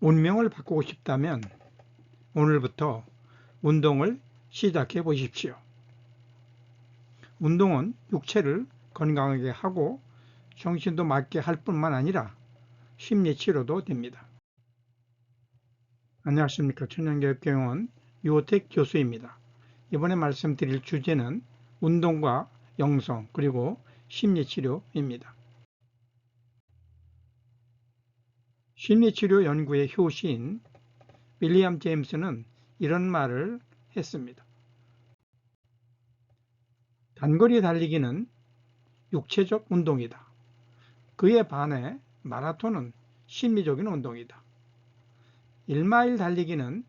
운명을 바꾸고 싶다면 오늘부터 운동을 시작해 보십시오. 운동은 육체를 건강하게 하고 정신도 맑게 할 뿐만 아니라 심리치료도 됩니다. 안녕하십니까. 청년교육경영원 유호택 교수입니다. 이번에 말씀드릴 주제는 운동과 영성 그리고 심리치료입니다. 심리치료 연구의 효시인 윌리엄 제임스는 이런 말을 했습니다. 단거리 달리기는 육체적 운동이다. 그에 반해 마라톤은 심리적인 운동이다. 1마일 달리기는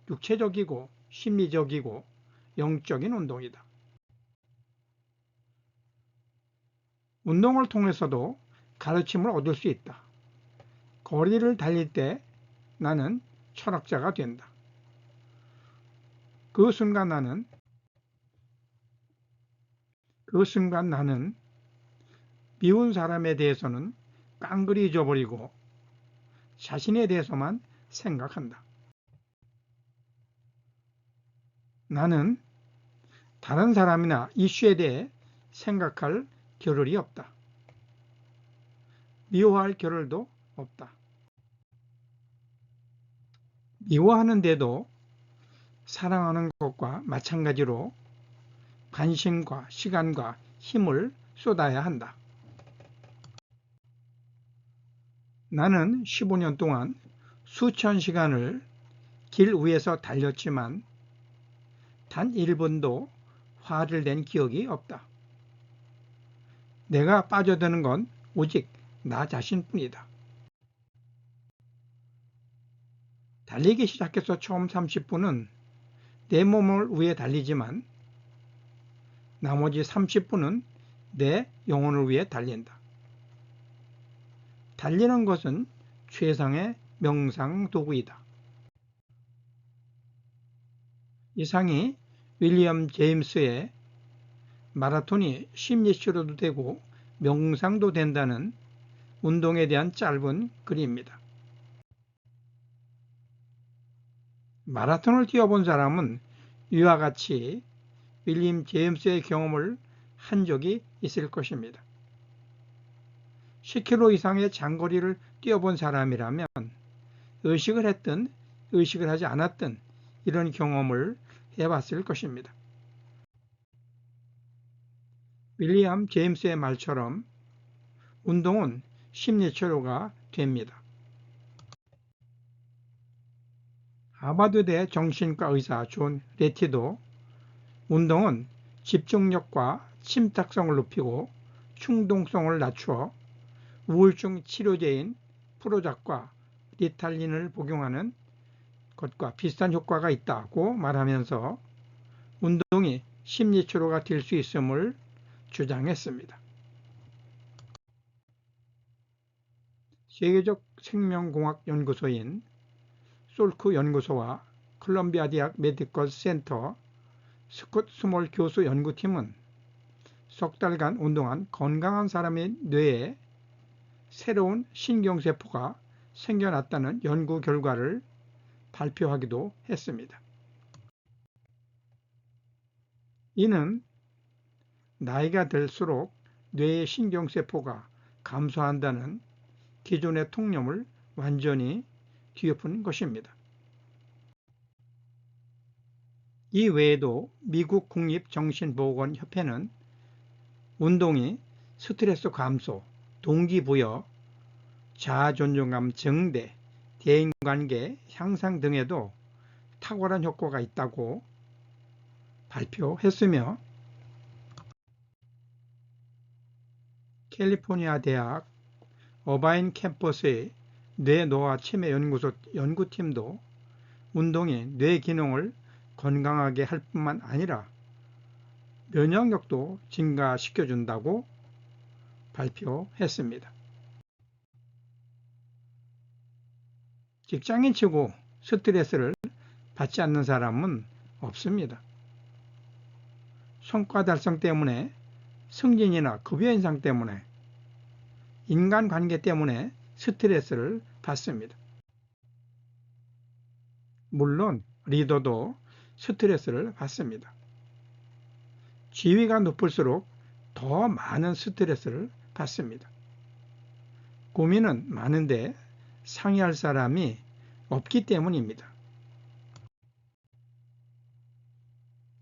육체적이고 심리적이고 영적인 운동이다. 운동을 통해서도 가르침을 얻을 수 있다. 거리를 달릴 때 나는 철학자가 된다. 그 순간 나는 미운 사람에 대해서는 깡그리 잊어버리고 자신에 대해서만 생각한다. 나는 다른 사람이나 이슈에 대해 생각할 겨를이 없다. 미워할 겨를도 없다. 미워하는데도 사랑하는 것과 마찬가지로 관심과 시간과 힘을 쏟아야 한다. 나는 15년 동안 수천 시간을 길 위에서 달렸지만 단 1분도 화를 낸 기억이 없다. 내가 빠져드는 건 오직 나 자신뿐이다. 달리기 시작해서 처음 30분은 내 몸을 위해 달리지만 나머지 30분은 내 영혼을 위해 달린다. 달리는 것은 최상의 명상 도구이다. 이상이 윌리엄 제임스의 마라톤이 심리치료도 되고 명상도 된다는 운동에 대한 짧은 글입니다. 마라톤을 뛰어본 사람은 이와 같이 윌리엄 제임스의 경험을 한 적이 있을 것입니다. 10km 이상의 장거리를 뛰어본 사람이라면 의식을 했든 의식을 하지 않았든 이런 경험을 해봤을 것입니다. 윌리엄 제임스의 말처럼 운동은 심리치료가 됩니다. 하버드대 정신과 의사 존 레티도 운동은 집중력과 침착성을 높이고 충동성을 낮추어 우울증 치료제인 프로작과 리탈린을 복용하는 것과 비슷한 효과가 있다고 말하면서 운동이 심리치료가 될 수 있음을 주장했습니다. 세계적 생명공학 연구소인 솔크 연구소와 콜롬비아 대학 메디컬 센터 스콧 스몰 교수 연구팀은 석 달간 운동한 건강한 사람의 뇌에 새로운 신경세포가 생겨났다는 연구 결과를 발표하기도 했습니다. 이는 나이가 들수록 뇌의 신경세포가 감소한다는 기존의 통념을 완전히 뒤엎은 것입니다. 이 외에도 미국 국립정신보건협회는 운동이 스트레스 감소, 동기부여, 자아존중감 증대, 대인관계 향상 등에도 탁월한 효과가 있다고 발표했으며 캘리포니아 대학 어바인 캠퍼스의 뇌노화 치매 연구소 연구팀도 운동이 뇌 기능을 건강하게 할 뿐만 아니라 면역력도 증가시켜준다고 발표했습니다. 직장인치고 스트레스를 받지 않는 사람은 없습니다. 성과 달성 때문에, 승진이나 급여 인상 때문에, 인간관계 때문에 스트레스를 받습니다. 물론 리더도 스트레스를 받습니다. 지위가 높을수록 더 많은 스트레스를 받습니다. 고민은 많은데 상의할 사람이 없기 때문입니다.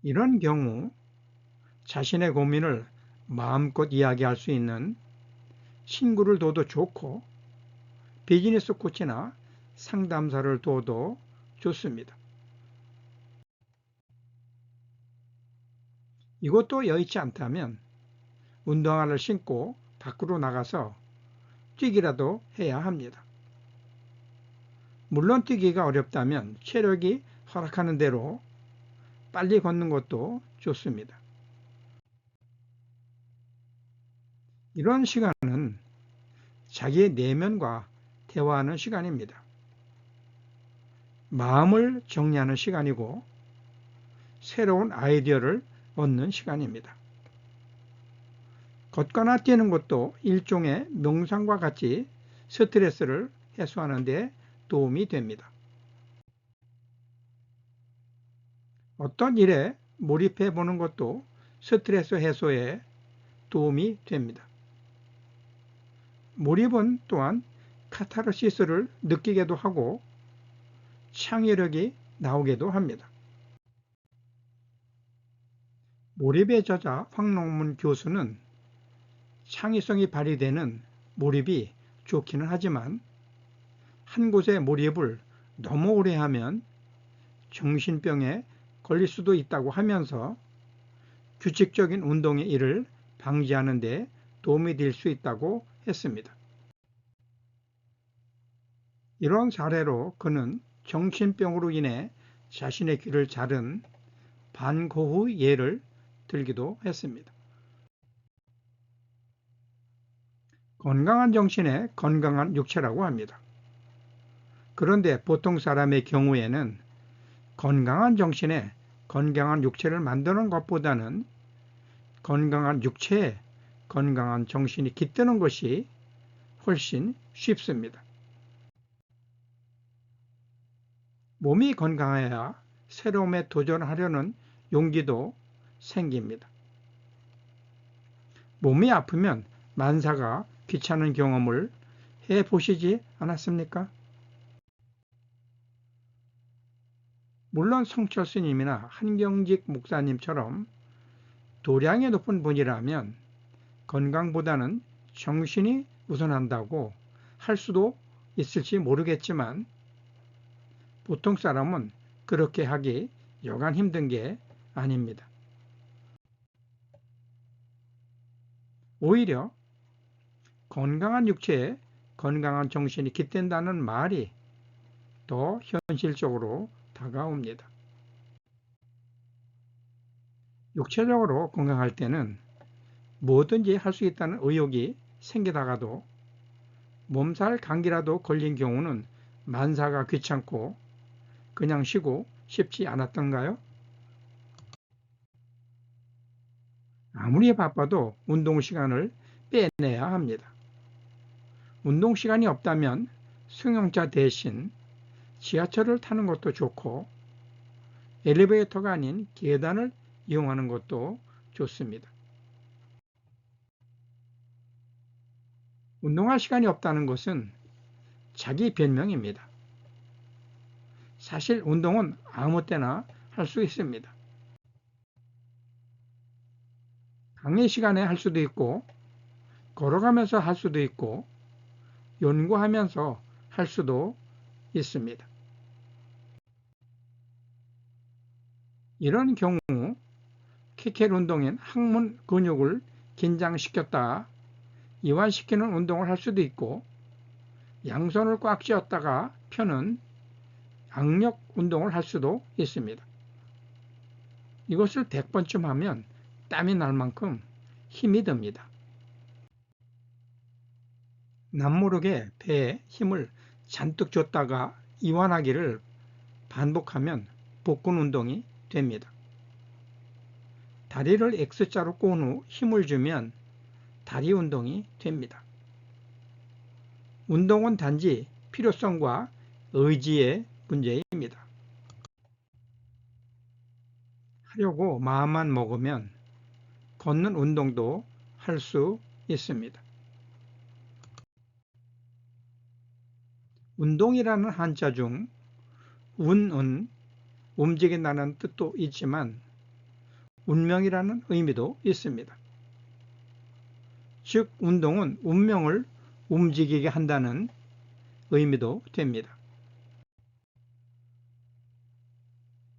이런 경우 자신의 고민을 마음껏 이야기할 수 있는 친구를 둬도 좋고 비즈니스 코치나 상담사를 둬도 좋습니다. 이것도 여의치 않다면 운동화를 신고 밖으로 나가서 뛰기라도 해야 합니다. 물론 뛰기가 어렵다면 체력이 허락하는 대로 빨리 걷는 것도 좋습니다. 이런 시간은 자기의 내면과 대화하는 시간입니다. 마음을 정리하는 시간이고 새로운 아이디어를 얻는 시간입니다. 걷거나 뛰는 것도 일종의 명상과 같이 스트레스를 해소하는 데 도움이 됩니다. 어떤 일에 몰입해 보는 것도 스트레스 해소에 도움이 됩니다. 몰입은 또한 카타르시스를 느끼게도 하고 창의력이 나오기도 합니다. 몰입의 저자 황롱문 교수는 창의성이 발휘되는 몰입이 좋기는 하지만 한 곳에 몰입을 너무 오래 하면 정신병에 걸릴 수도 있다고 하면서 규칙적인 운동의 일을 방지하는 데 도움이 될 수 있다고 했습니다. 이런 사례로 그는 정신병으로 인해 자신의 귀를 자른 반고흐의 예를 들기도 했습니다. 건강한 정신에 건강한 육체라고 합니다. 그런데 보통 사람의 경우에는 건강한 정신에 건강한 육체를 만드는 것보다는 건강한 육체에 건강한 정신이 깃드는 것이 훨씬 쉽습니다. 몸이 건강해야 새로움에 도전하려는 용기도 생깁니다. 몸이 아프면 만사가 귀찮은 경험을 해보시지 않았습니까? 물론 성철 스님이나 한경직 목사님처럼 도량이 높은 분이라면 건강보다는 정신이 우선한다고 할 수도 있을지 모르겠지만 보통 사람은 그렇게 하기 여간 힘든 게 아닙니다. 오히려 건강한 육체에 건강한 정신이 깃든다는 말이 더 현실적으로 다가옵니다. 육체적으로 건강할 때는 뭐든지 할 수 있다는 의욕이 생기다가도 몸살 감기라도 걸린 경우는 만사가 귀찮고 그냥 쉬고 싶지 않았던가요? 아무리 바빠도 운동 시간을 빼내야 합니다. 운동 시간이 없다면 승용차 대신 지하철을 타는 것도 좋고 엘리베이터가 아닌 계단을 이용하는 것도 좋습니다. 운동할 시간이 없다는 것은 자기 변명입니다. 사실 운동은 아무 때나 할 수 있습니다. 강의 시간에 할 수도 있고 걸어가면서 할 수도 있고 연구하면서 할 수도 있습니다. 이런 경우 케켈 운동인 항문 근육을 긴장시켰다 이완시키는 운동을 할 수도 있고 양손을 꽉 쥐었다가 펴는 악력 운동을 할 수도 있습니다. 이것을 100번쯤 하면 땀이 날 만큼 힘이 듭니다. 남모르게 배에 힘을 잔뜩 줬다가 이완하기를 반복하면 복근 운동이 됩니다. 다리를 X자로 꼬은 후 힘을 주면 다리 운동이 됩니다. 운동은 단지 필요성과 의지의 문제입니다. 하려고 마음만 먹으면 걷는 운동도 할 수 있습니다. 운동이라는 한자 중 운은 움직인다는 뜻도 있지만 운명이라는 의미도 있습니다. 즉 운동은 운명을 움직이게 한다는 의미도 됩니다.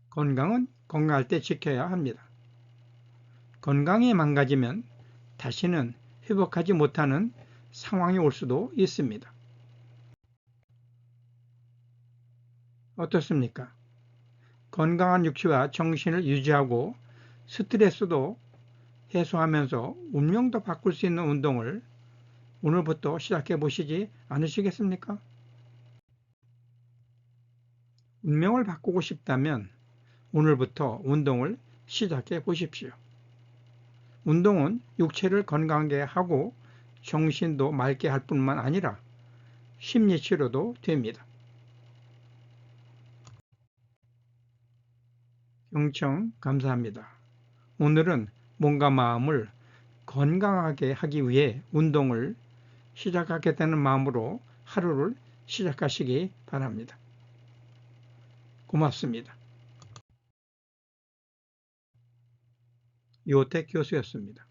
건강은 건강할 때 지켜야 합니다. 건강이 망가지면 다시는 회복하지 못하는 상황이 올 수도 있습니다. 어떻습니까? 건강한 육체와 정신을 유지하고 스트레스도 해소하면서 운명도 바꿀 수 있는 운동을 오늘부터 시작해 보시지 않으시겠습니까? 운명을 바꾸고 싶다면 오늘부터 운동을 시작해 보십시오. 운동은 육체를 건강하게 하고 정신도 맑게 할 뿐만 아니라 심리치료도 됩니다. 경청 감사합니다. 오늘은 몸과 마음을 건강하게 하기 위해 운동을 시작하겠다는 마음으로 하루를 시작하시기 바랍니다. 고맙습니다. 요택 교수였습니다.